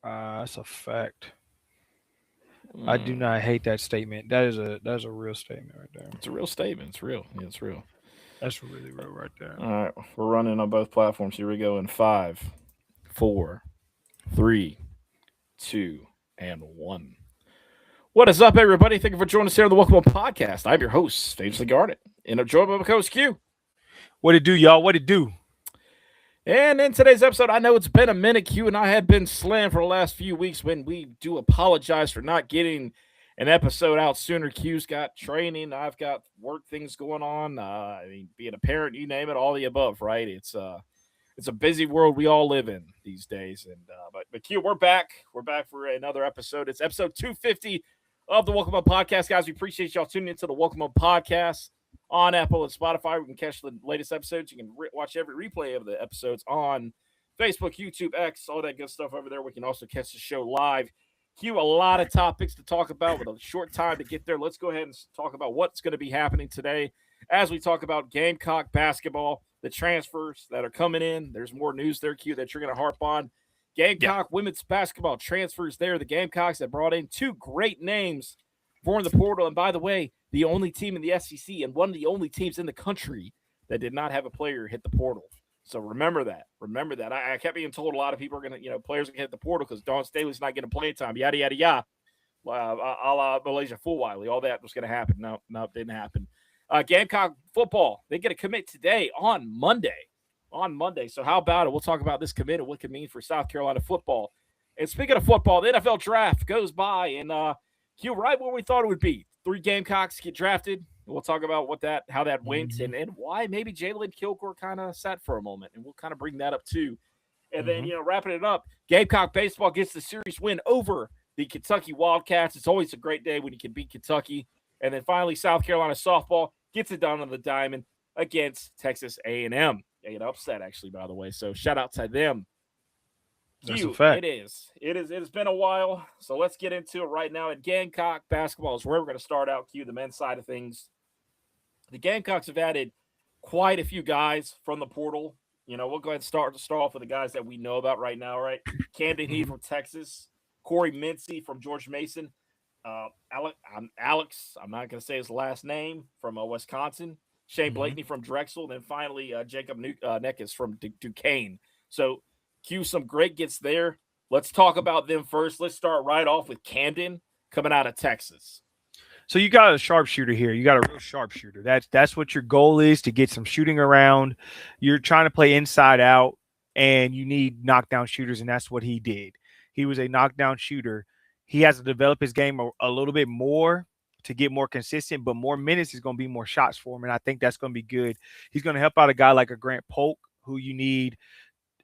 That's a fact. I do Mm, not hate that statement. That is a real statement right there. it's a real statement. It's real. Yeah, it's real. That's really real right there. All right, we're running on both platforms. Here we go in five, four, three, two, and one. What is up, everybody? Thank you for joining us here on the Welcome Home Podcast. I'm your host, Famously Garnet, and I'm joined by my co-host Q. What it do, y'all? What it do? And in today's episode, I know it's been a minute. Q and I have been slammed for the last few weeks when we do apologize for not getting an episode out sooner. Q's got training. I've got work things going on. I mean, being a parent, you name it, all the above, right? It's a busy world we all live in these days. And but Q, we're back. We're back for another episode. It's episode 250 of the Welcome Up Podcast, guys. We appreciate y'all tuning into the Welcome Up Podcast on Apple and Spotify. We can catch the latest episodes. You can watch every replay of the episodes on Facebook, YouTube, X, all that good stuff over there. We can also catch the show live. Q, a lot of topics to talk about with a short time to get there. Let's go ahead and talk about what's going to be happening today as we talk about Gamecock basketball, the transfers that are coming in. There's more news there, Q, that you're going to harp on. Yeah. Gamecock women's basketball transfers there. The Gamecocks that brought in two great names for the portal. And by the way, the only team in the SEC and one of the only teams in the country that did not have a player hit the portal. So remember that. Remember that. I kept being told a lot of people are going to, players are going to hit the portal because Dawn Staley's not getting playing time, yada, yada, yada. A la Malaysia Fulwiley. All that was going to happen. No, it didn't happen. Gamecock football, they get a commit today on Monday. So how about it? We'll talk about this commit and what it could mean for South Carolina football. And speaking of football, the NFL draft goes by, and Q, right where we thought it would be. 3 Gamecocks get drafted. We'll talk about how that went Mm-hmm. and why maybe Jalen Kilgore kind of sat for a moment, and we'll kind of bring that up too. And then Mm-hmm. wrapping it up, Gamecock baseball gets the series win over the Kentucky Wildcats. It's always a great day when you can beat Kentucky. And then finally, South Carolina softball gets it done on the diamond against Texas A&M. They get upset, actually, by the way. So shout out to them. That's a Q, fact. it is. It's been a while. So let's get into it right now. And Gamecock basketball is where we're going to start out, Q, the men's side of things. The Gamecocks have added quite a few guys from the portal. We'll go ahead and start off with the guys that we know about right now, right? Camden Heat Mm-hmm. from Texas, Corey Mincy from George Mason, Alex, I'm not going to say his last name, from Wisconsin, Shane Mm-hmm. Blakeney from Drexel, and then finally Jacob Neckes from Duquesne. So, Q, some great gets there. Let's talk about them first. Let's start right off with Camden coming out of Texas. So you got a sharpshooter here. You got a real sharpshooter. That's what your goal is, to get some shooting around. You're trying to play inside out, and you need knockdown shooters, and that's what he did. He was a knockdown shooter. He has to develop his game a little bit more to get more consistent, but more minutes is going to be more shots for him, and I think that's going to be good. He's going to help out a guy like a Grant Polk, who you need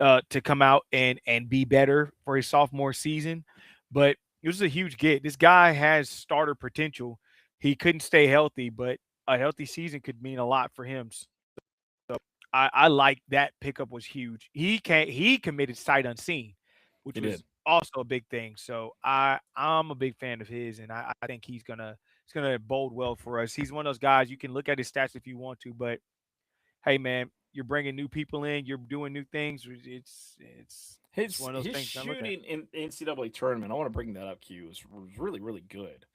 to come out and be better for his sophomore season. But it was a huge get. This guy has starter potential. He couldn't stay healthy, but a healthy season could mean a lot for him. So I like that pickup was huge. He committed sight unseen, which He was did. also a big thing. So I'm a big fan of his, and I think he's gonna bode well for us. He's one of those guys you can look at his stats if you want to, but hey man, you're bringing new people in, you're doing new things. It's His one of those his things to look at. shooting in the NCAA tournament, I want to bring that up, Q, was really, really good.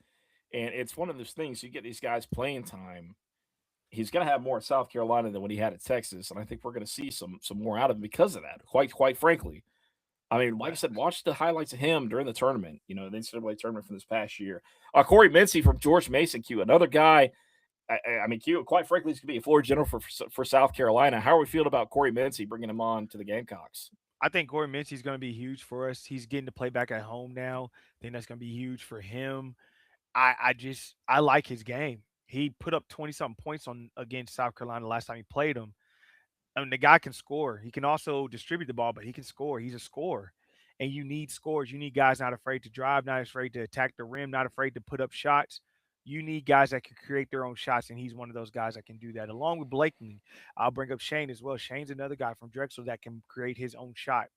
And it's one of those things, you get these guys playing time. He's going to have more at South Carolina than what he had at Texas, and I think we're going to see some more out of him because of that. Quite frankly, I mean, like I said, watch the highlights of him during the tournament. The NCAA tournament from this past year. Corey Mincy from George Mason, Q, another guy. I mean, Q, quite frankly, he's going to be a floor general for South Carolina. How are we feeling about Corey Mincy, bringing him on to the Gamecocks? I think Corey Mincy is going to be huge for us. He's getting to play back at home now. I think that's going to be huge for him. I like his game. He put up 20 something points on against South Carolina last time he played him. I mean, the guy can score. He can also distribute the ball, but he can score. He's a scorer. And you need scores. You need guys not afraid to drive, not afraid to attack the rim, not afraid to put up shots. You need guys that can create their own shots, and he's one of those guys that can do that. Along with Blakeney, I'll bring up Shane as well. Shane's another guy from Drexel that can create his own shot.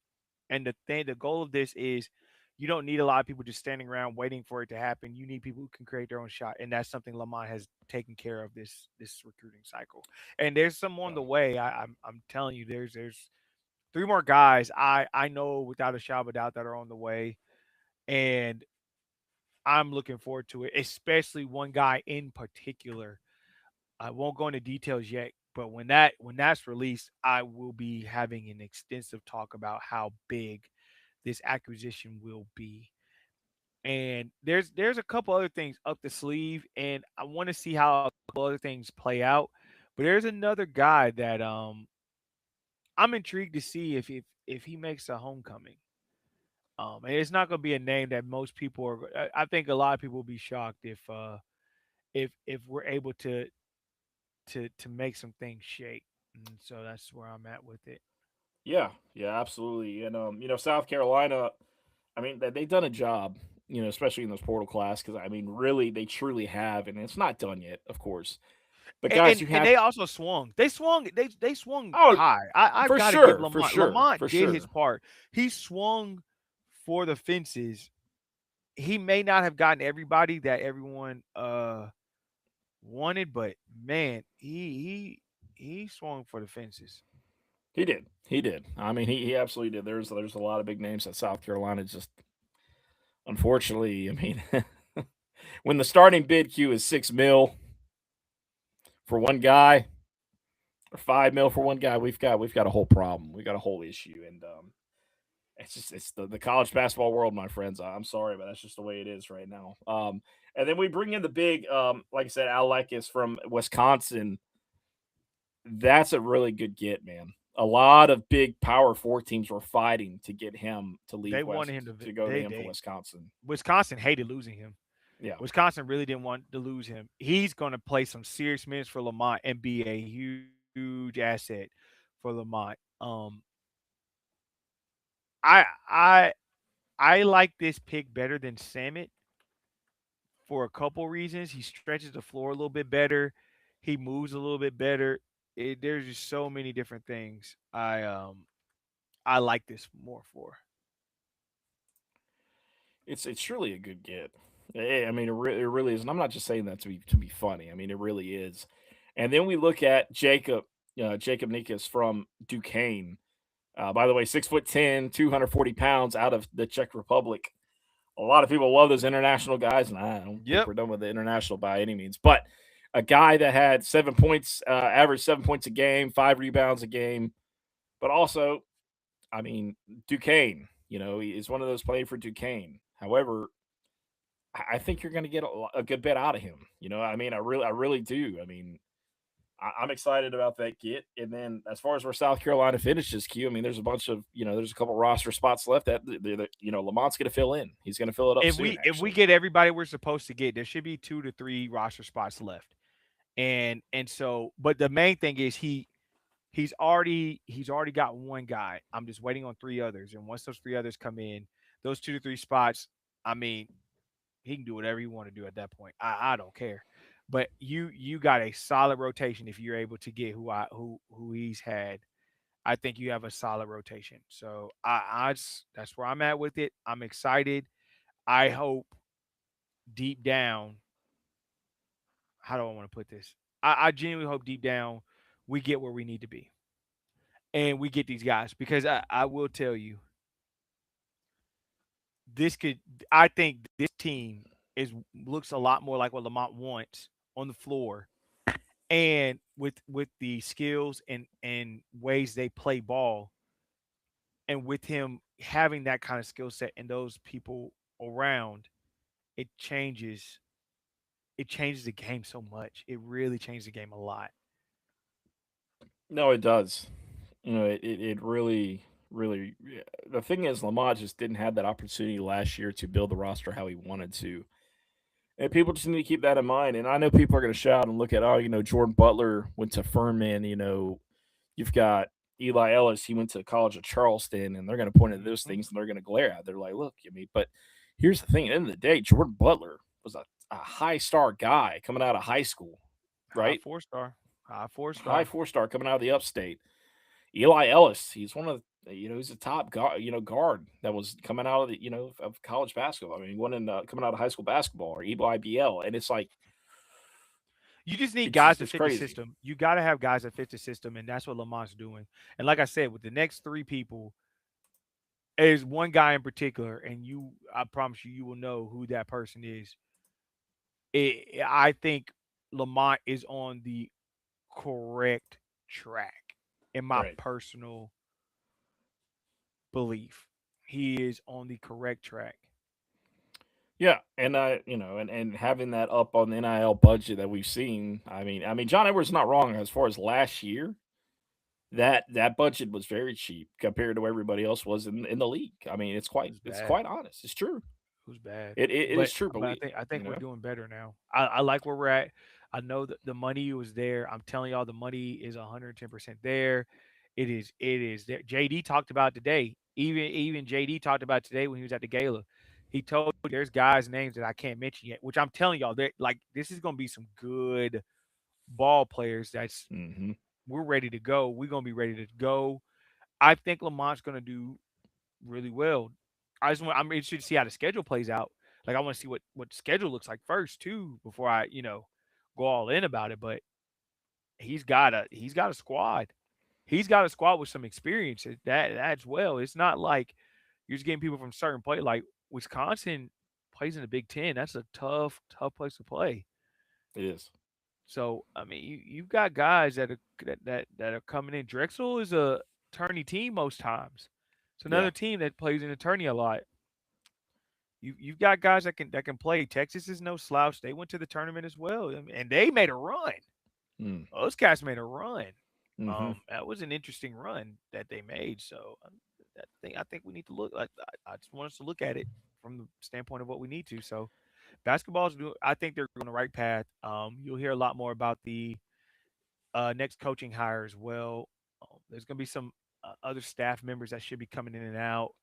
And the goal of this is you don't need a lot of people just standing around waiting for it to happen. You need people who can create their own shot, and that's something Lamont has taken care of this recruiting cycle. And there's some on the way. I'm telling you, there's 3 more guys I know without a shadow of a doubt that are on the way. and I'm looking forward to it, especially one guy in particular. I won't go into details yet, but when that's released, I will be having an extensive talk about how big this acquisition will be. And there's a couple other things up the sleeve, and I want to see how a couple other things play out. But there's another guy that I'm intrigued to see if he makes a homecoming. And it's not going to be a name that most people are. I think a lot of people will be shocked if we're able to make some things shake. And so that's where I'm at with it. Yeah, yeah, absolutely. And South Carolina, I mean, they've done a job, especially in this portal class, because I mean, really, they truly have, and it's not done yet, of course. But And, guys, and you and have they also swung. They swung oh, high. I've for got to give sure, for Lamont. sure, Lamont for did his sure. part. He swung for the fences. He may not have gotten everybody that everyone wanted, but man, he swung for the fences. He did, he did. I mean, he absolutely did. There's a lot of big names that South Carolina just unfortunately. I mean, when the starting bid queue is 6 mil for one guy or 5 mil for one guy, we've got a whole problem. We got a whole issue, and it's the college basketball world, my friends. I'm sorry, but that's just the way it is right now. And then we bring in the big, like I said, Alec is from Wisconsin. That's a really good get, man. A lot of big Power Four teams were fighting to get him to They leave wanted West him to. to go to him for They Wisconsin. Wisconsin hated losing him. Yeah, Wisconsin really didn't want to lose him. He's going to play some serious minutes for Lamont and be a huge asset for Lamont. I I I like this pick better than Samit for a couple reasons. He stretches the floor a little bit better. He moves a little bit better. There's just so many different things I like this more for. it's truly a good get. I mean, it really is, and I'm not just saying that to be funny. I mean, it really is. And then we look at Jacob Nikas from Duquesne. By the way, 6'10", 240 pounds, out of the Czech Republic. A lot of people love those international guys, and I don't think Yep. we're done with the international by any means. But a guy that had 7 points, average 7 points a game, 5 rebounds a game, but also, I mean, Duquesne. He is one of those playing for Duquesne. However, I think you're going to get a good bit out of him. I mean, I really do. I mean, I'm excited about that get. And then as far as where South Carolina finishes, Q, I mean, there's a couple roster spots left that Lamont's going to fill in. He's going to fill it up If soon, we actually. get everybody we're supposed to get, there should be 2 to 3 roster spots left. And so, but the main thing is he's already got one guy. I'm just waiting on 3 others, and once those 3 others come in, those 2 to 3 spots, I mean, he can do whatever you want to do at that point. I don't care. But you got a solid rotation if you're able to get who he's had. I think you have a solid rotation. So that's where I'm at with it. I'm excited. I hope deep down, how do I want to put this? I genuinely hope deep down we get where we need to be and we get these guys because I will tell you this could I think this team is looks a lot more like what Lamont wants on the floor and with the skills and ways they play ball and with him having that kind of skill set and those people around, it changes it changes the game so much. It really changes the game a lot. No, it does. It really, really. Yeah. The thing is, Lamont just didn't have that opportunity last year to build the roster how he wanted to. And people just need to keep that in mind. And I know people are going to shout and look at, oh, Jordan Butler went to Furman. You've got Eli Ellis. He went to the College of Charleston, and they're going to point at those Mhm. things and they're going to glare at. They're like, look, but here's the thing. At the end of the day, Jordan Butler was a high star guy coming out of high school, High right? 4 star. High four High star. 4 star coming out of the upstate. Eli Ellis, he's one of he's a top guard that was coming out of the of college basketball. I mean, he won in coming out of high school basketball or EYBL, and it's like You just need it's guys just to it's fit the crazy. system. You got to have guys that fit the system, and that's what Lamont's doing. And like I said, with the next 3 people, There's one guy in particular, and I promise you, you will know who that person is. I think Lamont is on the correct track, in my Right. personal belief. He is on the correct track. Yeah, and and having that up on the NIL budget that we've seen, John Edwards is not wrong as far as last year. That budget was very cheap compared to where everybody else was in the league. I mean, It was it's bad. quite honest. It's true. It was bad. It is true. But But we, I you think we're know, doing better now. I like where we're at. I know that the money was there. I'm telling y'all, the money is 110% there. It is there. JD talked about today. Even JD talked about today when he was at the gala. He told you there's guys' names that I can't mention yet, which I'm telling y'all, that like this is gonna be some good ball players. hmm We're ready to go. We're gonna be ready to go. I think Lamont's gonna do really well. I'm interested to see how the schedule plays out. Like I want to see what the schedule looks like first too before I, go all in about it, but he's got a squad. He's got a squad with some experience. That's well. It's not like you're just getting people from certain play like Wisconsin plays in the Big 10. That's a tough place to play. it is. So, I mean, you've got guys that are coming in. Drexel is a tourney team most times. It's Yeah. another team that plays in a tourney a lot. You've got guys that can play. Texas is no slouch. They went to the tournament as well, and they made a run. Mm. Those guys made a run. hmm That was an interesting run that they made. So I think we need to look. I just want us to look at it from the standpoint of what we need to. So basketball's doing. I think they're on the right path. You'll hear a lot more about the next coaching hire as well. There's going to be some other staff members that should be coming in and out.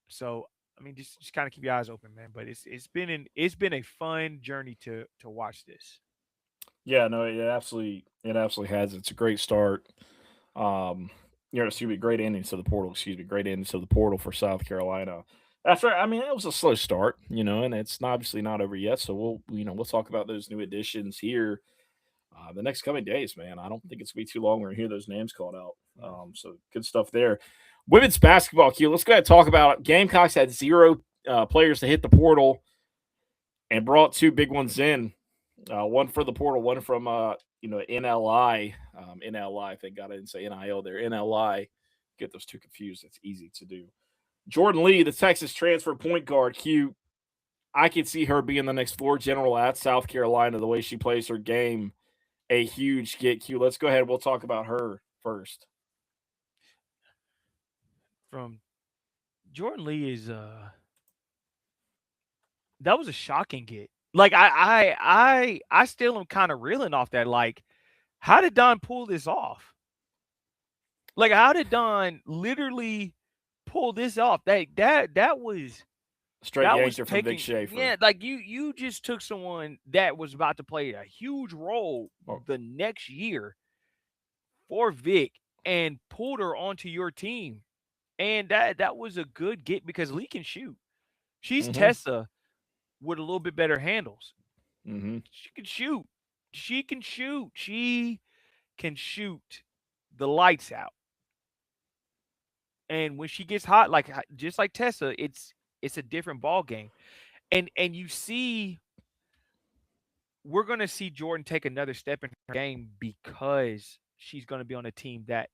So I mean, just kind of keep your eyes open, man. But it's been a fun journey to watch this. Yeah. No. It absolutely has. It's a great start. Excuse me, great ending to the portal. Excuse me, great ending to the portal for South Carolina. After, it was a slow start, and it's obviously not over yet. So we'll talk about those new additions here the next coming days, man. I don't think it's gonna be too long. We're gonna hear those names called out. Mm. So good stuff there. Women's basketball, Q. Let's go ahead and talk about it. Gamecocks had zero players to hit the portal and brought two big ones in. One for the portal, one from NLI. NLI. Thank God I didn't say NIL there. NLI. Get those two confused. It's easy to do. Jordan Lee, the Texas transfer point guard. Q. I could see her being the next floor general at South Carolina. The way she plays her game, a huge get. Q. Let's go ahead. We'll talk about her first. From Jordan Lee is that was a shocking get. Like I still am kind of reeling off that. Like, how did Don pull this off? Like, how did Don literally pull this off? That was Straight that was yanked her from Vic taking, Schaefer. yeah, like you just took someone that was about to play a huge role Oh, the next year for Vic and pulled her onto your team. And that was a good get because Lee can shoot. She's mm-hmm. Tessa with a little bit better handles. Mm-hmm. She can shoot. She can shoot. She can shoot the lights out. And when she gets hot, like just like Tessa, it's a different ball game. And you see, we're gonna see Jordan take another step in her game because she's gonna be on a team that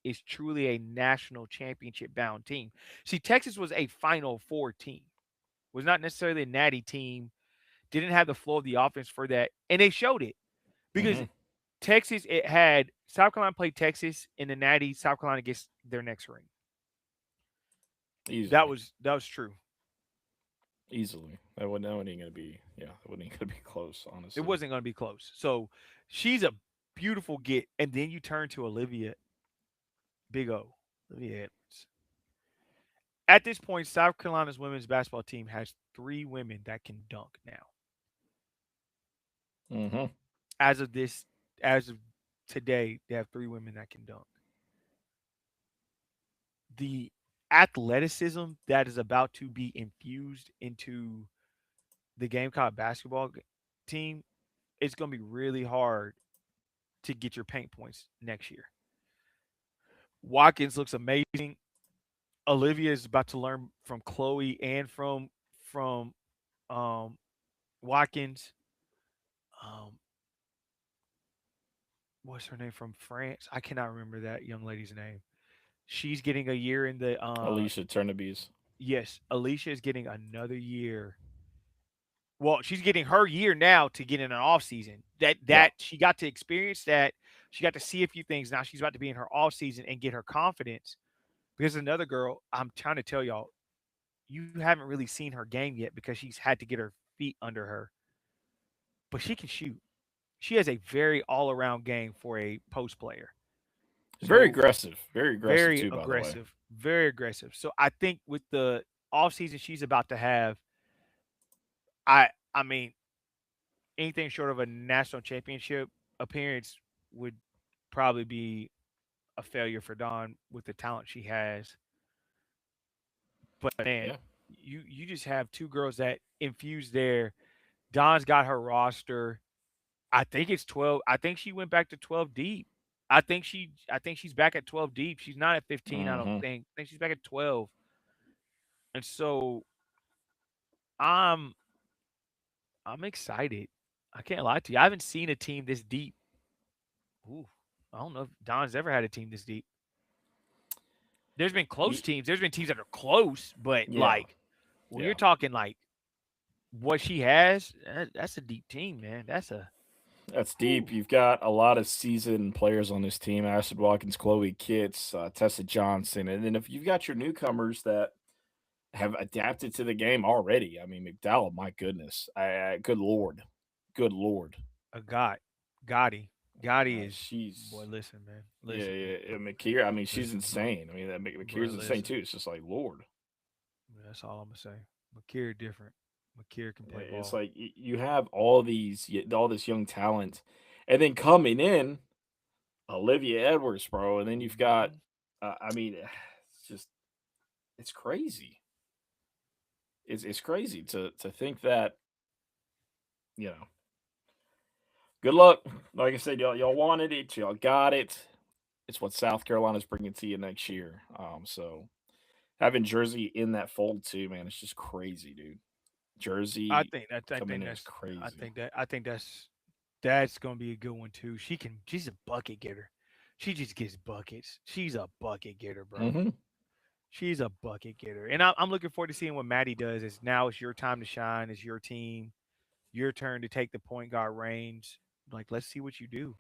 is truly a national championship bound team. See, Texas was a Final Four team, was not necessarily a natty team, didn't have the flow of the offense for that, and they showed it because Mm-hmm. Texas, it had South Carolina played Texas in the natty. South Carolina gets their next ring. That Easily. was that was true. Easily. That ain't gonna be, yeah, that wasn't gonna be close, It honestly. wasn't going to be close. So she's a beautiful get, and then you turn to Olivia Big O, Olivia Edwards. At this point, South Carolina's women's basketball team has three women that can dunk now. Mm-hmm. As of this, as of today, they have three women that can dunk. The athleticism that is about to be infused into the Gamecock basketball team, it's going to be really hard to get your paint points next year. Watkins looks amazing. Olivia is about to learn from Chloe and from um Watkins. Um, what's her name from France? I cannot remember that young lady's name. She's getting a year in the Alicia Turnabees. yes, Alicia is getting another year. Well, she's getting her year now to get in an off season. Yeah. That she got to experience that. She got to see a few things. Now she's about to be in her off season and get her confidence. Because another girl, I'm trying to tell y'all, you haven't really seen her game yet because she's had to get her feet under her. But she can shoot. She has a very all around game for a post player. Very So aggressive. Very aggressive very too, by the way. aggressive, very aggressive. So I think with the off season she's about to have, I mean anything short of a national championship appearance would probably be a failure for Dawn with the talent she has. But man, Yeah. you just have two girls that infuse there. Dawn's got her roster. I think it's 12. I think she went back to 12 deep. I think she's back at 12 deep. She's not at 15, I don't Mm-hmm. think. I think she's back at 12. And so I'm I'm excited. I can't lie to you. I haven't seen a team this deep. Ooh, I don't know if Don's ever had a team this deep. There's been close teams. There's been teams that are close, but Yeah. like when you're Yeah. talking like what she has, that's a deep team, man. That's deep. Whew, You've got a lot of seasoned players on this team: Ashton Watkins, Chloe Kitts, Tessa Johnson, and then if you've got your newcomers that have adapted to the game already. I mean, McDowell, my goodness, good lord, good lord. a god, Gotti. Gotti is boy. She's Listen, man. yeah, Listen, yeah. McKeer, I mean, she's listen, bro. insane. I mean, that Bro, McKeer's insane listen. too. It's just like lord. That's all I'm gonna say. Makir different. Makir can play It's ball. like you have all this young talent, and then coming in Olivia Edwards, bro, and then you've got, Mhm. I mean, it's just it's crazy. It's crazy to think that you know. Good luck. Like I said, y'all wanted it, y'all got it. It's what South Carolina's bringing to you next year. So having Jersey in that fold too, man, it's just crazy, dude. I Jersey think that. I coming think in is that's. I crazy. think that. I think that's gonna be a good one too. She can. She's a bucket getter. She just gets buckets. She's a bucket getter, bro. Hmm. She's a bucket getter, and I'm looking forward to seeing what Maddie does. Is now it's your time to shine. It's your team. Your turn to take the point guard reins. Like, let's see what you do.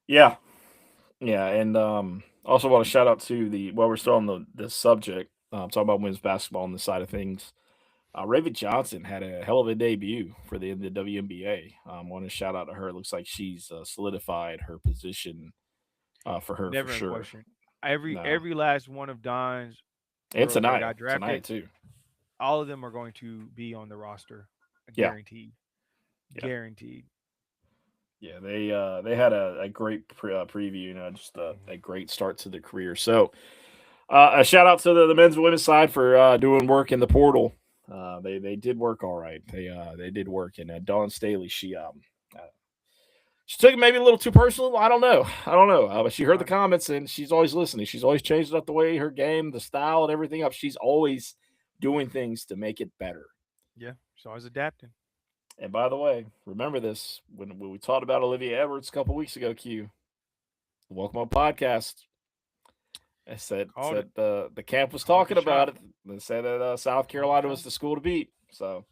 Yeah, yeah, and also want to shout out to the while we're still on the subject, talking about women's basketball on the side of things. Raven Johnson had a hell of a debut for the WNBA. Want to shout out to her. It looks like she's solidified her position for her for Never in sure. question. Every No, every last one of Don's and girls that tonight, got drafted, tonight too. all of them are going to be on the roster, Yeah, guaranteed. yeah, Guaranteed. yeah. They had a great preview. Just Mhm. a great start to the career. So a shout out to the men's and women's side for doing work in the portal. They did work all right. They did work. And Dawn Staley, uh, she took it maybe a little too personal. I don't know. I don't know. But she heard the I, comments and she's always listening. She's always changing up the way her game, the style, and everything up. She's always doing things to make it better. yeah, so I was adapting. And by the way, remember this when we talked about Olivia Edwards a couple weeks ago. Q, the Welcome Up podcast. I Called it. said the camp was Called the talking about shot. it. They said that South Called the Carolina was shot. the school to beat. So,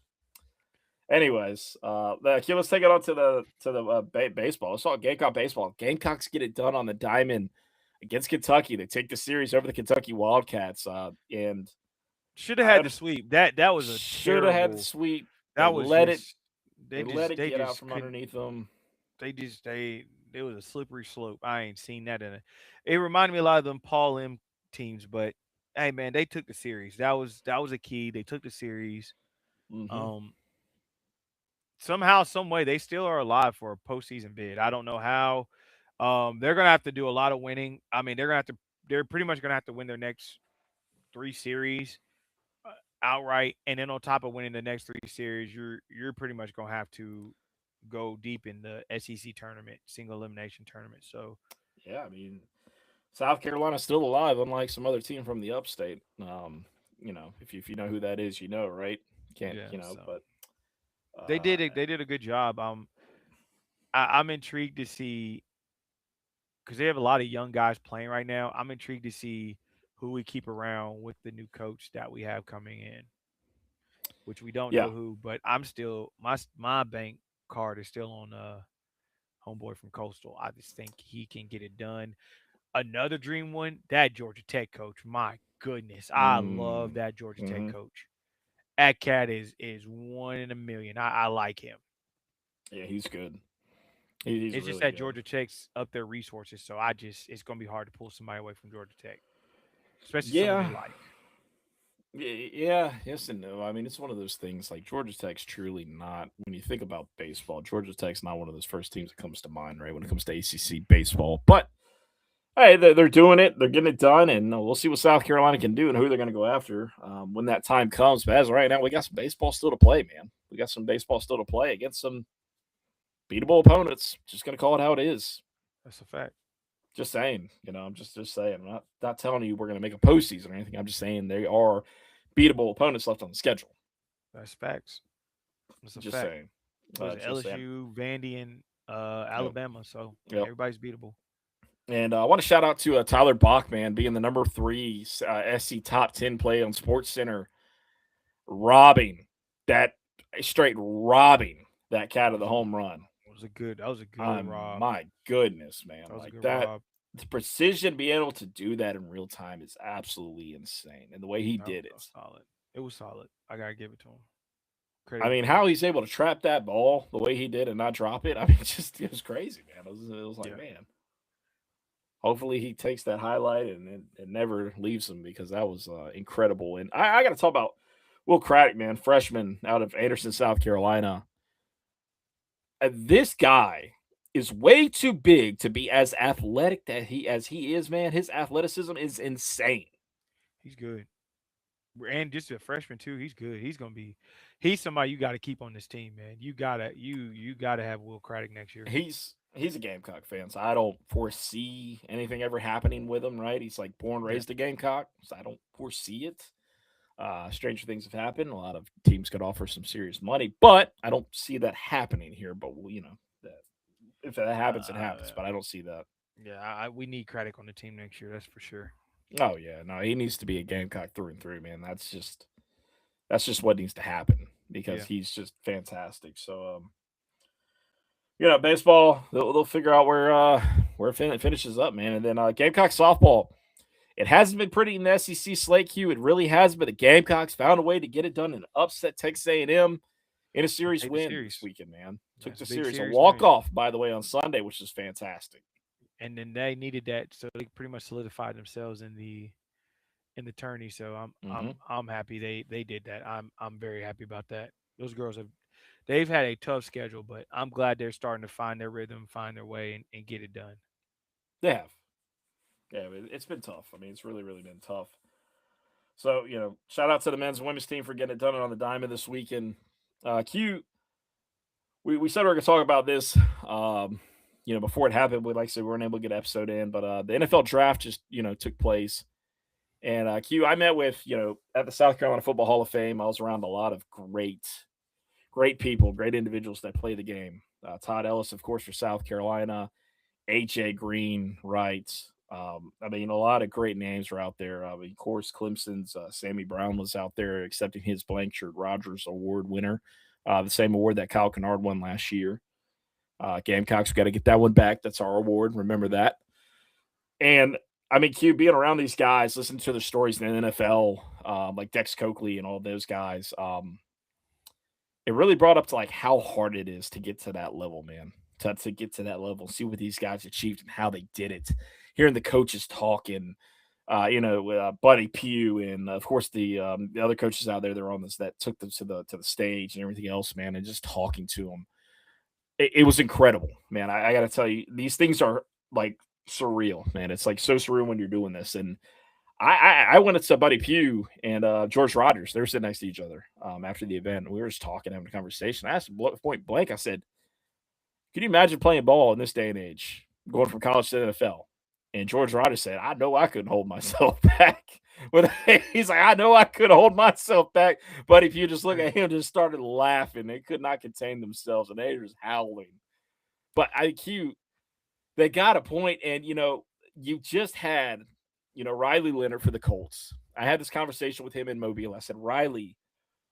anyways, Q, let's take it on to the baseball. Let's talk Gamecock baseball. Gamecocks get it done on the diamond against Kentucky. They take the series over the Kentucky Wildcats. And Should have I had the sweep. That was a should have had the terrible. sweep. They That was let it. just They they let just it they get out just from couldn't. underneath them. They it was a slippery slope. I ain't seen that in it. It reminded me a lot of them Paul M teams, but hey man, they took the series. That was a key. They took the series. Hmm. Um somehow, some way, they still are alive for a postseason bid. I don't know how. They're gonna have to do a lot of winning. I mean, they're gonna have to. They're pretty much gonna have to win their next three series uh, outright, and then on top of winning the next three series, you're pretty much gonna have to go deep in the SEC tournament, single elimination tournament. So Yeah, I mean, South Carolina's still alive, unlike some other team from the upstate. If you know who that is, right? Can't Yeah, so but they uh, did it. They did a good job. I'm intrigued to see because they have a lot of young guys playing right now. I'm intrigued to see who we keep around with the new coach that we have coming in, which we don't yeah, know who. But I'm still my bank card is still on homeboy from Coastal. I just think he can get it done. Another dream one, that Georgia Tech coach. My goodness, I love mm, that Georgia Tech hmm coach. That cat is one in a million. I like him. yeah, he's good. He's It's just really that good. Georgia Tech's up their resources, so I just it's gonna be hard to pull somebody away from Georgia Tech, especially someone they Yeah, like. yeah, yes and no. I mean, it's one of those things. Like Georgia Tech's truly not. When you think about baseball, Georgia Tech's not one of those first teams that comes to mind, right? When it comes to ACC baseball, but hey, they're doing it. They're getting it done, and we'll see what South Carolina can do and who they're going to go after when that time comes. But as of right now, we got some baseball still to play, man. We got some baseball still to play against some beatable opponents. Just going to call it how it is. That's a fact. Just saying, I'm just saying. I'm not telling you we're going to make a postseason or anything. I'm just saying they are beatable opponents left on the schedule. That's facts. That's a Just fact. saying. It was Just saying. LSU, Vandy, and Yep. Alabama, so Yep. everybody's beatable. And I want to shout out to Tyler Bachman being the number 3 SC top 10 play on Sports Center, robbing that straight robbing that cat of the home run. It was a good. That was a good rob. My goodness, man. That was a Like good that, rob. the precision, being able to do that in real time is absolutely insane. And the way he That was, did that it. was solid. It was solid. I gotta give it to him. I Credit mean, where credit. how he's able to trap that ball the way he did and not drop it. I mean, it was crazy, man. It was like, Yeah. man, hopefully he takes that highlight and never leaves him because that was incredible. And I got to talk about Will Craddock, man, freshman out of Anderson, South Carolina. This guy is way too big to be as athletic as he is, man. His athleticism is insane. He's good. And just a freshman too. He's good. He's gonna be. He's somebody you got to keep on this team, man. You gotta have Will Craddock next year. He's a Gamecock fan, so I don't foresee anything ever happening with him. Right? He's like born Yeah. raised a Gamecock, so I don't foresee it. Stranger things have happened. A lot of teams could offer some serious money, but I don't see that happening here. But that if that happens, it happens. But I don't see that. Yeah. We need Craddock on the team next year. That's for sure. Oh yeah, no, he needs to be a Gamecock through and through, man. That's just what needs to happen because Yeah. he's just fantastic. So baseball, they'll figure out where it finishes up, man. And then Gamecock softball. It hasn't been pretty in the SEC slate queue. It really has, but the Gamecocks found a way to get it done and upset Texas A&M in a And series take the win this series. weekend, man. Took That's the a big series. A series win. walk-off, by the way, on Sunday, which is fantastic. And then they needed that, so they pretty much solidified themselves in the tourney. So Mm-hmm. I'm happy they did that. I'm very happy about that. Those girls they've had a tough schedule, but I'm glad they're starting to find their rhythm, find their way, and get it done. They have. Yeah, it's been tough. I mean, it's really, really been tough. So, shout out to the men's and women's team for getting it done on the diamond this weekend. Q, we said we were going to talk about this, before it happened. Like I said, we weren't able to get an episode in, but the NFL draft just, took place. And Q, I met with, at the South Carolina Football Hall of Fame. I was around a lot of great people, great individuals that play the game. Todd Ellis, of course, for South Carolina. H.A. Green, right? I mean, a lot of great names are out there. Of course, Clemson's Sammy Brown was out there accepting his Blanchard Rogers Award winner, the same award that Kyle Kennard won last year. Gamecocks got to get that one back. That's our award. Remember that. And I mean, Q, being around these guys, listening to their stories in the NFL, like Dex Coakley and all those guys, it really brought up to like how hard it is to get to that level, man. To get to that level, see what these guys achieved and how they did it. Hearing the coaches talking, Buddy Pugh, and of course the other coaches out there that are on this that took them to the stage and everything else, man, and just talking to them, it was incredible, man. I got to tell you, these things are like surreal, man. It's like so surreal when you're doing this, and I went to Buddy Pugh and George Rogers. They were sitting next to each other after the event. We were just talking, having a conversation. I asked him point blank. I said, "Can you imagine playing ball in this day and age, going from college to the NFL? And George Ryder said, I know I couldn't hold myself back. But he's like, I know I could hold myself back. But if you just look at him, just started laughing. They could not contain themselves and they were just howling. But IQ, they got a point, and you just had, Riley Leonard for the Colts. I had this conversation with him in Mobile. I said, Riley,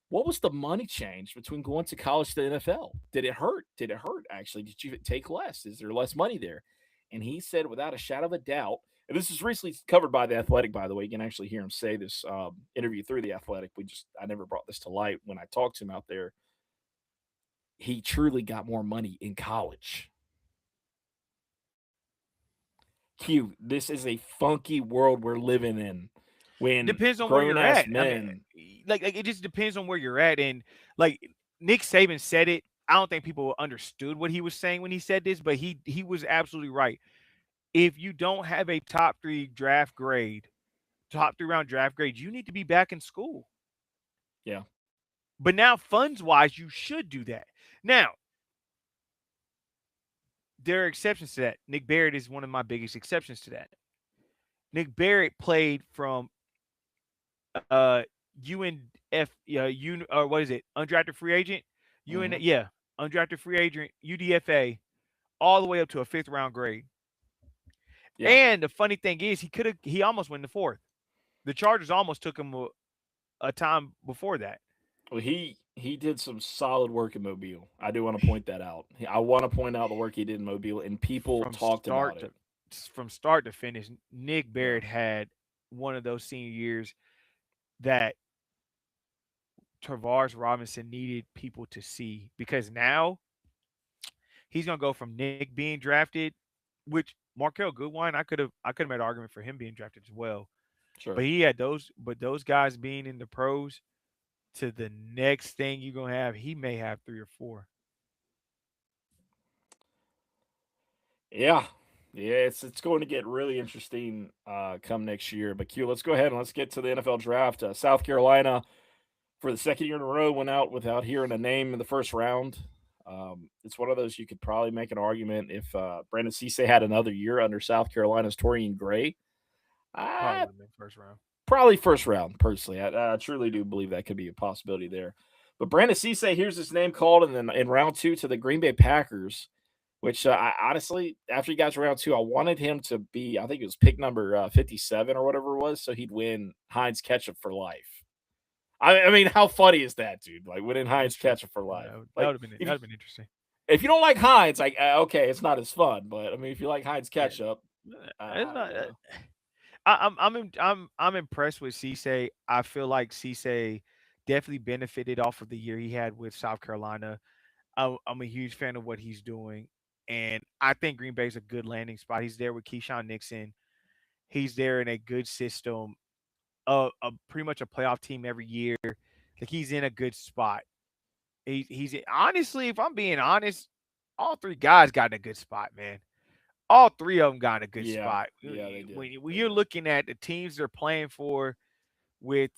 what was the money change between going to college to the NFL? Did it hurt? Did it hurt actually? Did you take less? Is there less money there? And he said, without a shadow of a doubt, and this is recently covered by the Athletic, by the way. You can actually hear him say this interview through the Athletic. I never brought this to light when I talked to him out there. He truly got more money in college. Q, this is a funky world we're living in. When depends on where you're at. Men, like it just depends on where you're at. And like Nick Saban said it. I don't think people understood what he was saying when he said this, but he was absolutely right. If you don't have a top 3 draft grade, top 3 round draft grade, you need to be back in school. Yeah. But now, funds wise, you should do that. Now, there are exceptions to that. Nick Barrett is one of my biggest exceptions to that. Nick Barrett played from UNF, or what is it? Undrafted free agent, Mm-hmm. undrafted free agent, UDFA, all the way up to a 5th round grade. Yeah. And the funny thing is, he almost went to 4th. The Chargers almost took him a time before that. Well, he did some solid work in Mobile. I do want to point that out. I want to point out the work he did in Mobile, and people talked about it. From start to finish, Nick Barrett had one of those senior years that Travaris Robinson needed people to see, because now he's gonna go from Nick being drafted, which Markel Goodwine, I could have made an argument for him being drafted as well. Sure. But he had those guys being in the pros, to the next thing you're gonna have, he may have 3 or 4. Yeah. Yeah, it's going to get really interesting come next year. But Q, let's go ahead and let's get to the NFL draft. South Carolina, for the second year in a row, went out without hearing a name in the first round. It's one of those you could probably make an argument if Brandon Cisse had another year under South Carolina's Torian Gray. Probably would have been first round. Probably first round, personally. I truly do believe that could be a possibility there. But Brandon Cisse, here's his name called, and then in round 2 to the Green Bay Packers, which I honestly, after he got to round 2, I wanted him to be, I think it was pick number 57 or whatever it was, so he'd win Heinz Ketchup for life. I mean, how funny is that, dude? Like winning Heinz Ketchup for life. That would have been interesting. If you don't like Heinz, like okay, it's not as fun. But I mean, if you like Heinz Ketchup, it's not. I'm impressed with Cisse. I feel like Cisse definitely benefited off of the year he had with South Carolina. I'm a huge fan of what he's doing, and I think Green Bay's a good landing spot. He's there with Keyshawn Nixon. He's there in a good system, a pretty much a playoff team every year. Like, he's in a good spot. He's honestly, if I'm being honest, all 3 guys got in a good spot, man. All 3 of them got in a good spot. Yeah, they did. When you're looking at the teams they're playing for, with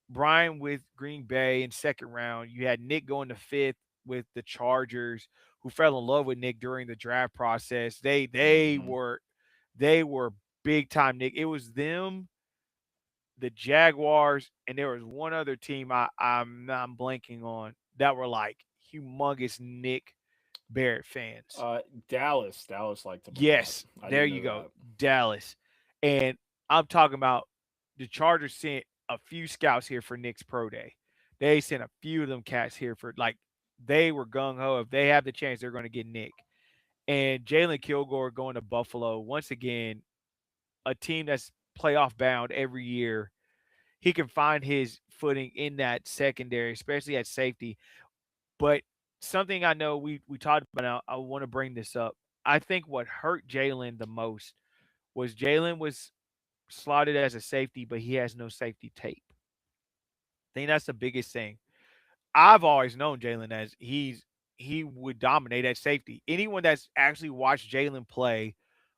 Brian with Green Bay in 2nd round, you had Nick going to 5th with the Chargers, who fell in love with Nick during the draft process. They were big time Nick. It was them, the Jaguars, and there was one other team I'm blanking on that were like humongous Nick Barrett fans. Dallas liked him. Yes, there you go, Dallas. And I'm talking about the Chargers sent a few scouts here for Nick's pro day. They sent a few of them cats here for, like, they were gung ho. If they have the chance, they're going to get Nick. And Jalen Kilgore going to Buffalo once again, a team that's playoff bound every year. He can find his footing in that secondary, especially at safety. But something I know we talked about, I want to bring this up. I think what hurt Jalen the most was Jalen was slotted as a safety, but he has no safety tape. I think that's the biggest thing. I've always known Jalen as he would dominate at safety. Anyone that's actually watched Jalen play,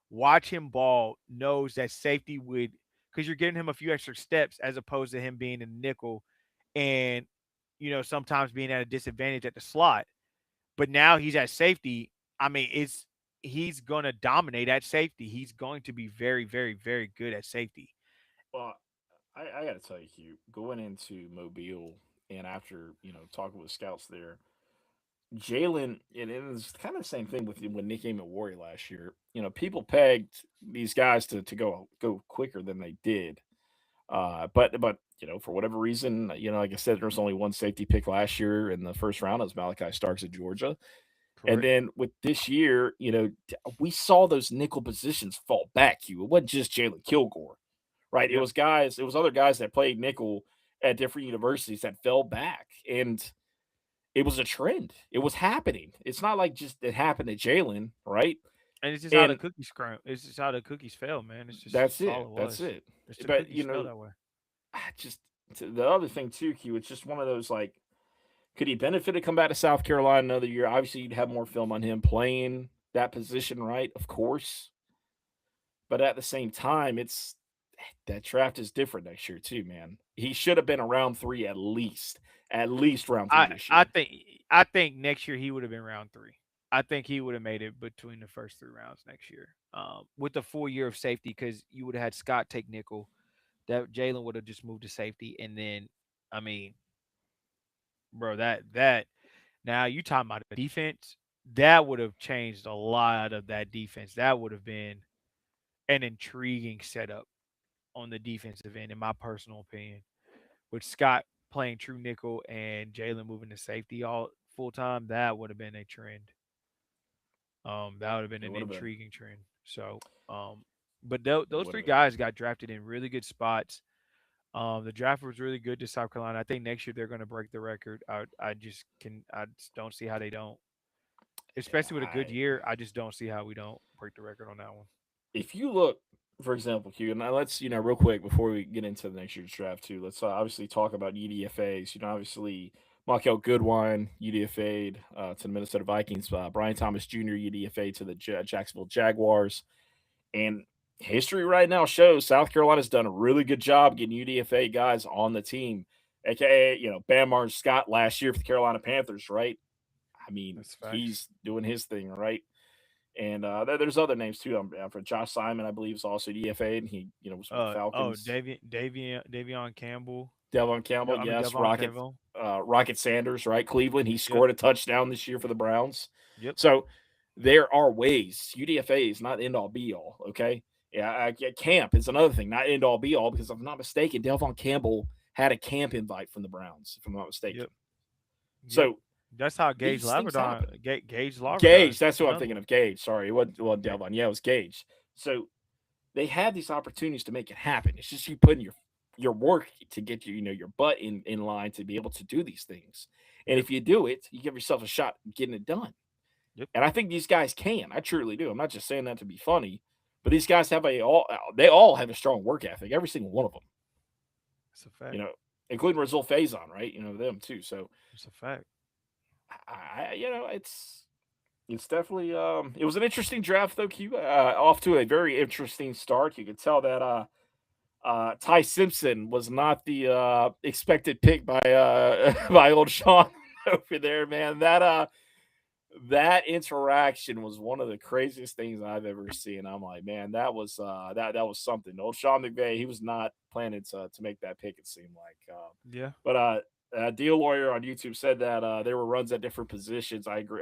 watch him ball, knows that safety would, because you're giving him a few extra steps as opposed to him being in nickel and, sometimes being at a disadvantage at the slot. But now he's at safety. I mean, he's gonna dominate at safety. He's going to be very, very, very good at safety. Well, I got to tell you, Hugh, going into Mobile and after talking with scouts there, Jalen, and it was kind of the same thing with when Nick came at Warrior last year. People pegged these guys to go quicker than they did. But for whatever reason, like I said, there was only one safety pick last year in the first round. It was Malachi Starks at Georgia. And Correct. then with this year, we saw those nickel positions fall back. It wasn't just Jalen Kilgore, right? Yep. It was other guys that played nickel at different universities that fell back. And it was a trend. It was happening. It's not like just it happened to Jalen, right? And it's just how the And cookies crumb. It's just how the cookies fell, man. that's It's all it. it That's was. it. It's the But cookies fell that way. just the other thing too, Q. It's just one of those like, could he benefit to come back to South Carolina another year? Obviously, you'd have more film on him playing that position, right? Of course. But at the same time, it's that draft is different next year too, man. He should have been around three at least round three I this I year. think I think next year he would have been round 3. I think he would have made it between the first 3 rounds next year. With the full year of safety, because you would have had Scott take nickel. That Jalen would have just moved to safety, and then I mean, bro, that now you talking about the defense, that would have changed a lot of that defense. That would have been an intriguing setup on the defensive end, in my personal opinion. With Scott playing true nickel and Jalen moving to safety all full time, that would have been a trend. That would have been It an would have been. intriguing trend. So, but It those would three have been. guys got drafted in really good spots. The draft was really good to South Carolina. I think next year they're going to break the record. I just don't see how they don't, Yeah, especially with a good year. I just don't see how we don't break the record on that one. if you look, for example, Q, and now let's real quick before we get into the next year's draft too. Let's obviously talk about UDFA's. Obviously Markel Goodwine UDFA'd to the Minnesota Vikings. Brian Thomas Jr. UDFA to the Jacksonville Jaguars. And history right now shows South Carolina's done a really good job getting UDFA guys on the team, aka Bam Martin Scott last year for the Carolina Panthers, right? I mean, That's facts. he's doing his thing, right? And there's other names too. For Josh Simon, I believe, is also DFA, and he was with the Oh, Falcons. Davion Campbell. Devon No, Campbell, I mean yes. Devon Campbell. Rocket Sanders, right? Cleveland, he Yep. scored a touchdown this year for the Browns. Yep. So there are ways. UDFA is not end all be all. Okay, camp is another thing, not end all be all, because if I'm not mistaken, Devon Campbell had a camp invite from the Browns, if I'm not mistaken. Yep. Yep. So That's how Gage these things Laverdon, happen. Gage Laverdon Gage, is that's who I'm another thinking one. of. Gage, sorry, it wasn't Yep. Delvon. Yeah, it was Gage. So they have these opportunities to make it happen. It's just you putting your work to get your butt in line to be able to do these things. And Yep. if you do it, you give yourself a shot at getting it done. Yep. And I think these guys can. I truly do. I'm not just saying that to be funny, but these guys they all have a strong work ethic. Every single one of them. It's a fact. You know, including Rizal Faison, right? Them too. So It's a fact. it's definitely it was an interesting draft though, Q. Off to a very interesting start. You could tell that Ty Simpson was not the expected pick by by old Sean over there, man. That interaction was one of the craziest things I've ever seen. I'm like, man, that was that was something. Old Sean McVay, he was not planning to make that pick. It seemed like, Yeah. but Deal Lawyer on YouTube said that there were runs at different positions. I agree,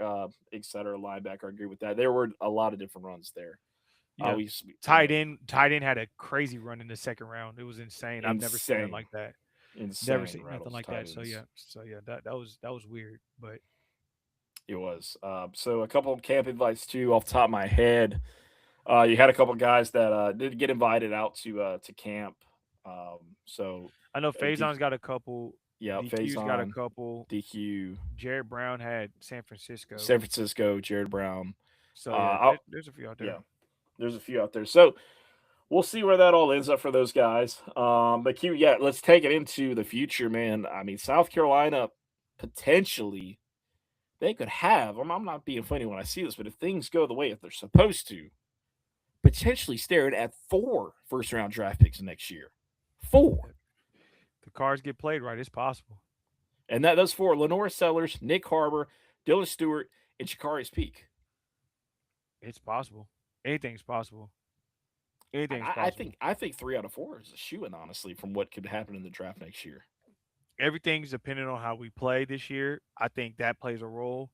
et cetera. Linebacker, I agree with that. There were a lot of different runs there. Yeah. Tight end had a crazy run in the second round. It was insane. I've never seen nothing insane, like that. Never insane seen nothing rattles like that. tight So ends. yeah. So yeah, that was weird. But It was. So a couple of camp invites too, off the top of my head. You had a couple of guys that did get invited out to camp. So I know D, Faison's got a couple. yeah, DQ's got a Faison, couple. DQ, Jared Brown had San Francisco. San Francisco, Jared Brown. So yeah, Oh, there's a few out yeah, there. there's a few out there. So we'll see where that all ends up for those guys. But Q, yeah, let's take it into the future, man. I mean, South Carolina potentially they could have. I'm not being funny when I see this, but if things go the way that they're supposed to, potentially staring at 4 first round draft picks next year. 4. If the cards get played right, it's possible. And that those 4: Lenore Sellers, Nick Harbor, Dylan Stewart, and Shakari's Peak. It's possible. Anything's possible. Anything's I possible. think 3 out of 4 is a shoe in, honestly, from what could happen in the draft next year. Everything's dependent on how we play this year. I think that plays a role.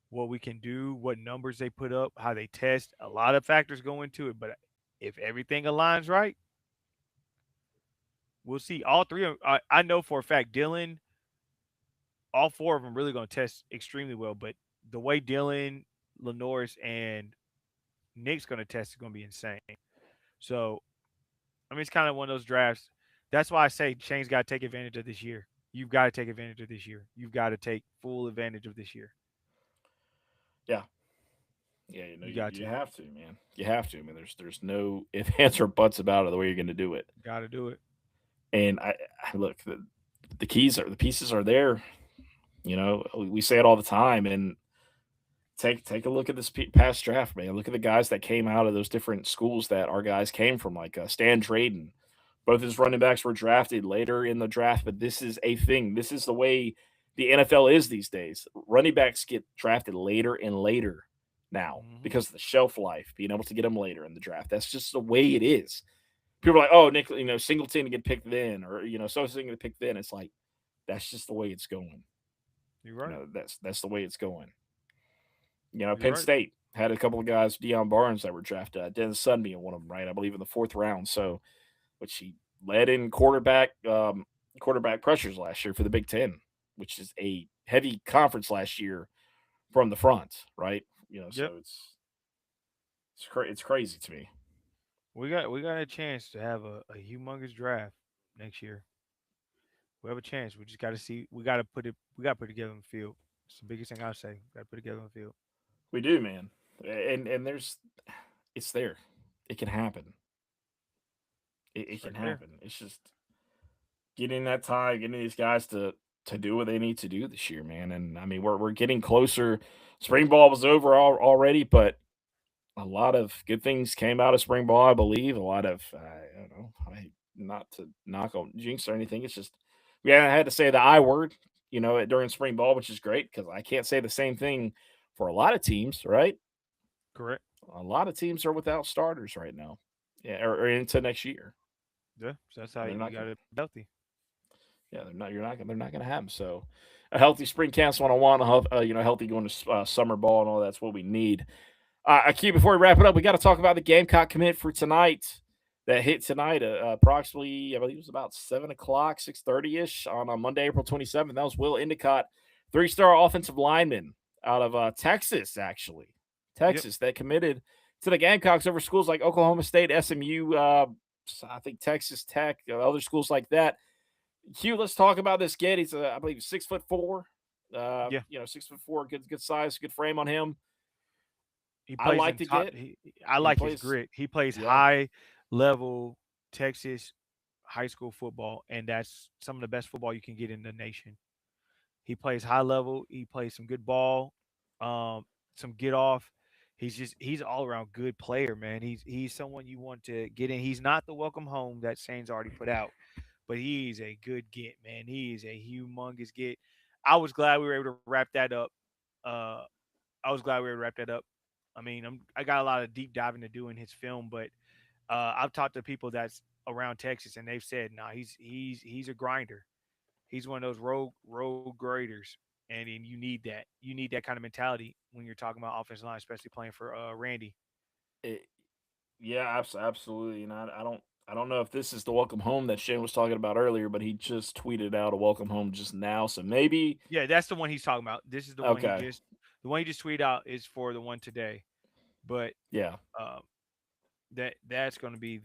What we can do, what numbers they put up, how they test. A lot of factors go into it. But if everything aligns right, we'll see. All three of I know for a fact, Dylan, all four of them really going to test extremely well. But the way Dylan, Lenoris, and Nick's going to test is going to be insane. So, I mean, it's kind of one of those drafts. That's why I say Shane's got to take advantage of this year. You've got to take advantage of this year. You've got to take full advantage of this year. Yeah, yeah, You got you to. have to, man. You have to. I mean, there's no if ands or buts about it. The way you're going to do it, Got to do it. and I look the keys are the pieces are there. We say it all the time, and take a look at this past draft, man. Look at the guys that came out of those different schools that our guys came from, like Stan Drayden. Both his running backs were drafted later in the draft, but this is a thing. This is the way the NFL is these days. Running backs get drafted later and later now Hmm. because of the shelf life, being able to get them later in the draft. That's just the way it is. People are like, oh, Nick, Singleton to get picked then, or so get picked then. It's like that's just the way it's going. You're right. That's the way it's going. You're Penn right. State had a couple of guys, Deion Barnes, that were drafted. Dennis Sutton being one of them, right? I believe in the fourth round. So, which he led in quarterback pressures last year for the Big Ten, which is a heavy conference last year from the front, right? Yep. So it's crazy to me. We got a chance to have a humongous draft next year. We have a chance. We just got to see. We got to put it. We got to put it together on the field. It's the biggest thing I'll say. Got to put it together on the field. We do, man, and it's there. It can happen. It It's can right there. happen. It's just getting that tie, getting these guys to do what they need to do this year, man. And I mean, we're getting closer. Spring ball was over already, but a lot of good things came out of spring ball, I believe. A lot of I don't know, not to knock on jinx or anything. It's just we haven't had to say the I word, during spring ball, which is great because I can't say the same thing for a lot of teams, right? Correct. A lot of teams are without starters right now, yeah, or into next year. Yeah. So that's how They're you not got gonna, to be healthy. yeah, they're not. You're not. They're not gonna have them. So, a healthy spring camp's what I want. Healthy going to summer ball and all that's what we need. Akib, before we wrap it up, we got to talk about the Gamecock commit for tonight. That hit tonight, approximately, I believe it was about 7 o'clock, 6:30 ish on Monday, April 27th. That was Will Endicott, 3-star offensive lineman out of Texas, actually. Yep. Texas that committed to the Gamecocks over schools like Oklahoma State, SMU, I think Texas Tech, other schools like that. Hugh, let's talk about this kid. He's, I believe, 6'4". Yeah. 6'4", good size, good frame on him. He I plays like in to top. get. I He like his plays. grit. He plays Yeah, high level Texas high school football, and that's some of the best football you can get in the nation. He plays high level. He plays some good ball, um, some get off. He's all around good player, man. He's someone you want to get in. He's not the welcome home that Shane's already put out, but he's a good get, man. He is a humongous get. I was glad we were able to wrap that up. Uh, I was glad we were able to wrap that up. I mean, I got a lot of deep diving to do in his film, but I've talked to people that's around Texas, and they've said, "Nah, he's a grinder. He's one of those road graders, and you need that. You need that kind of mentality when you're talking about offensive line, especially playing for Randy. it, yeah, absolutely. And I don't know if this is the welcome home that Shane was talking about earlier, but he just tweeted out a welcome home just now. So maybe Yeah, that's the one he's talking about. This is okay, the one he just tweeted out is for the one today, but yeah. um, that's going to be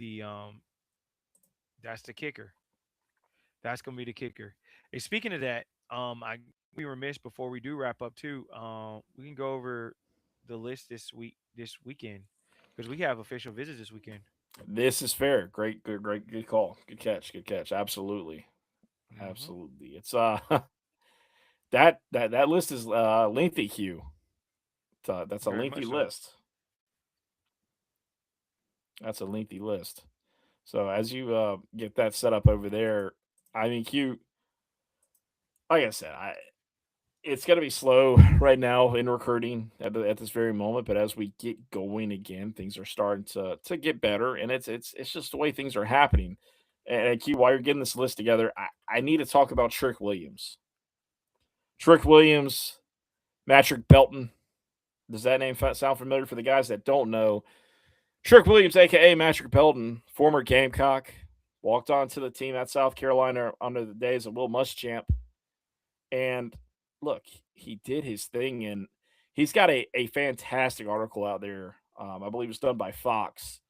that's the kicker. That's going to be the kicker. And speaking of that, I we remiss before we do wrap up too. We can go over the list this weekend, because we have official visits this weekend. This is fair. Good call. Good catch. Absolutely. Hmm. Absolutely. It's that list is lengthy, Hugh. That's a Very lengthy much so. list. That's a lengthy list. So as you get that set up over there, I mean, Hugh, like I said, it's going to be slow right now in recruiting at this very moment. But as we get going again, things are starting to get better, and it's just the way things are happening. And Q, while you're getting this list together, I need to talk about Trick Williams. Trick Williams, Matrick Belton. Does that name sound familiar for the guys that don't know? Trick Williams, aka Matrick Belton, former Gamecock, walked onto the team at South Carolina under the days of Will Muschamp. And look, he did his thing, and he's got a fantastic article out there. I believe it's done by Fox,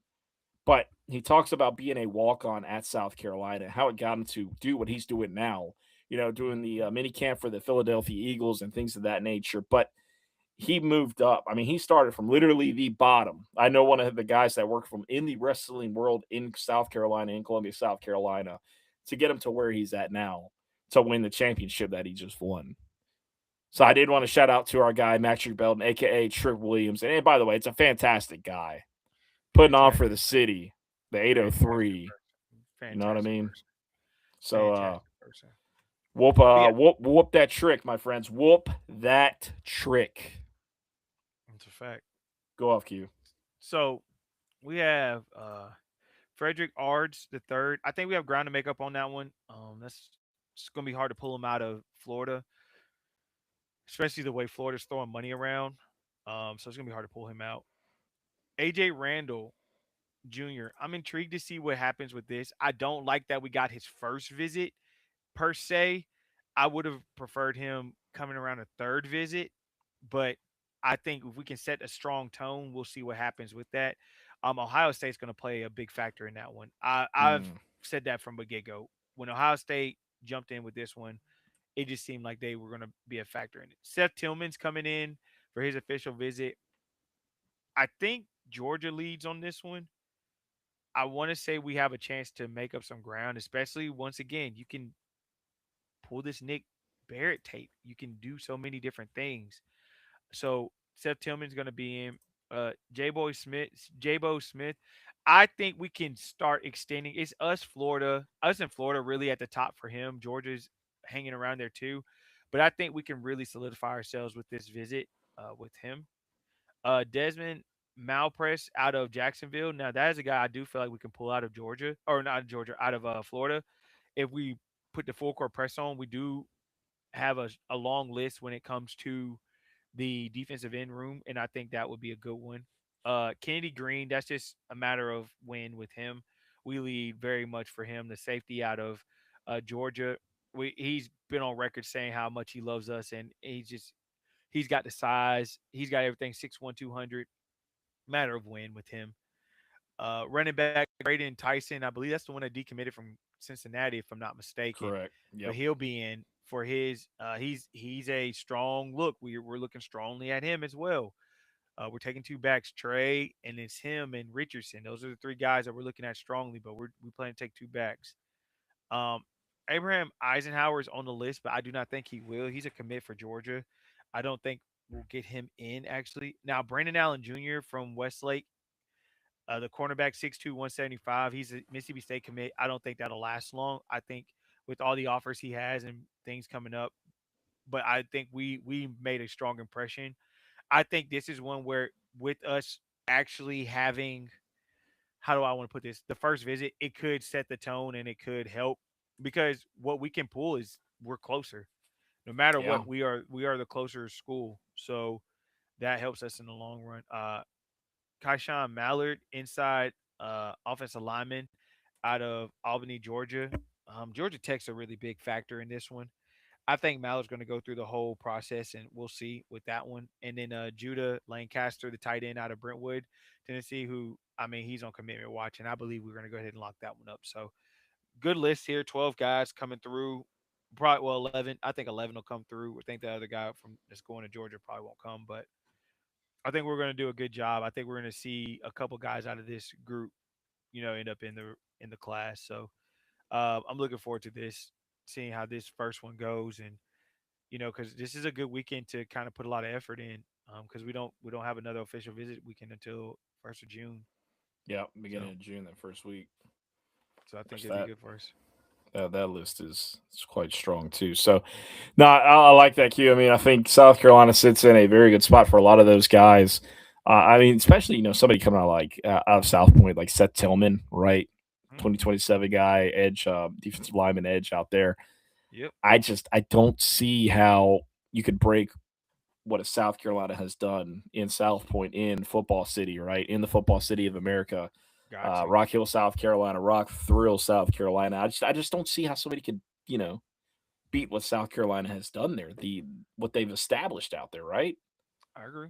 but he talks about being a walk on at South Carolina, how it got him to do what he's doing now, doing the mini camp for the Philadelphia Eagles and things of that nature. But he moved up. I mean, he started from literally the bottom. I know one of the guys that worked from in the wrestling world in South Carolina, in Columbia, South Carolina, to get him to where he's at now to win the championship that he just won. So I did want to shout out to our guy, Matrick Belton, aka Trick Williams. And by the way, it's a fantastic guy. Putting on for Fantastic, the city, the fantastic 803. person, You know what I fantastic mean? person, So fantastic person. Yeah, whoop that trick, my friends. Whoop that trick. it's a fact. Go off, Q. So we have Frederick Ards the third. I think we have ground to make up on that one. That's it's gonna be hard to pull him out of Florida, especially the way Florida's throwing money around. So it's gonna be hard to pull him out. AJ Randall Jr. I'm intrigued to see what happens with this. I don't like that we got his first visit per se. I would have preferred him coming around a third visit, but I think if we can set a strong tone, we'll see what happens with that. Ohio State's going to play a big factor in that one. I've Mm, said that from the get go. When Ohio State jumped in with this one, it just seemed like they were going to be a factor in it. Seth Tillman's coming in for his official visit. I think Georgia leads on this one. I want to say we have a chance to make up some ground, especially once again, you can pull this Nick Barrett tape. You can do so many different things. So Seth Tillman's going to be in. J Bo Smith. I think we can start extending. It's us in Florida, really at the top for him. Georgia's hanging around there too, but I think we can really solidify ourselves with this visit with him. Desmond Malpress out of Jacksonville. Now that is a guy I do feel like we can pull out of Georgia or not Georgia, out of Florida. If we put the full court press on, we do have a long list when it comes to the defensive end room, and I think that would be a good one. Kennedy Green, that's just a matter of when with him. We lead very much for him, the safety out of Georgia. He's been on record saying how much he loves us, and he's got the size, he's got everything 6'1", 200. Matter of when with him. Running back Braden Tyson, I believe that's the one that decommitted from Cincinnati, if I'm not mistaken. correct. But Yep. he'll be in for his. He's a strong look. We're looking strongly at him as well. We're taking two backs, Trey, and it's him and Richardson. Those are the three guys that we're looking at strongly. But we plan to take two backs. Um, Abraham Eisenhower is on the list, but I do not think he will. He's a commit for Georgia. I don't think we'll get him in actually. Now Brandon Allen Jr. from Westlake, the cornerback 6'2", 175. He's a Mississippi State commit. I don't think that'll last long. I think with all the offers he has and things coming up, but I think we made a strong impression. I think this is one where with us actually having, how do I want to put this? The first visit, it could set the tone and it could help because what we can pull is we're closer. No matter Yeah. what, we are the closer school. So that helps us in the long run. Kaishan Mallard, inside offensive lineman out of Albany, Georgia. Georgia Tech's a really big factor in this one. I think Mallard's going to go through the whole process, and we'll see with that one. And then Judah Lancaster, the tight end out of Brentwood, Tennessee, who, I mean, he's on commitment watch, and I believe we're going to go ahead and lock that one up. So good list here, 12 guys coming through. Probably, well, 11. I think 11 will come through. I think the other guy from that's going to Georgia probably won't come, but I think we're going to do a good job. I think we're going to see a couple guys out of this group, end up in the class. So I'm looking forward to this, seeing how this first one goes, and because this is a good weekend to kind of put a lot of effort in, because we don't have another official visit weekend until 1st of June. Yep. Beginning So of June, that first week. so I think What's it'd be that? good for us. That list is quite strong too. So, no, I like that, Q. I mean, I think South Carolina sits in a very good spot for a lot of those guys. I mean, especially somebody coming out like out of South Point, like Seth Tillman, right? Mhm. 2027 guy, edge, defensive lineman edge out there. Yep. I don't see how you could break what a South Carolina has done in South Point, in football city, right? In the football city of America, Got to. Rock Hill, South Carolina, Rock Thrill, South Carolina. I just don't see how somebody could beat what South Carolina has done there, what they've established out there, right? I agree.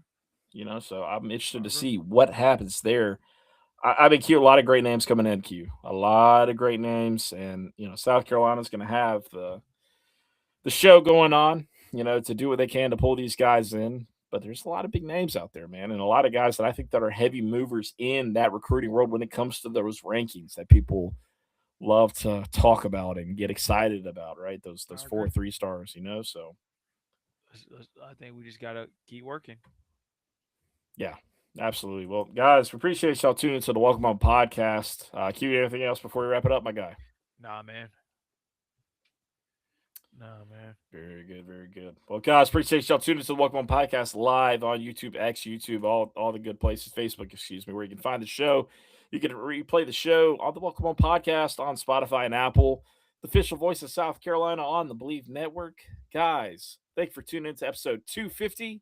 So I'm interested I to agree. see what happens there. I've been Q, a lot of great names coming in, Q. A lot of great names, and South Carolina's going to have the show going on, to do what they can to pull these guys in. But there's a lot of big names out there, man, and a lot of guys that I think that are heavy movers in that recruiting world when it comes to those rankings that people love to talk about and get excited about, right? Those I four agree. 3 stars, So I think we just gotta keep working. yeah, absolutely. Well, guys, we appreciate y'all tuning into the Welcome On podcast. Q, anything else before we wrap it up, my guy? Nah, man. Nah, man. Very good, very good. Well, guys, appreciate y'all tuning into the Welcome On podcast live on YouTube, X, YouTube, all the good places, Facebook, excuse me, where you can find the show. You can replay the show on the Welcome On podcast on Spotify and Apple. The official voice of South Carolina on the Believe Network. Guys, thank you for tuning into episode 250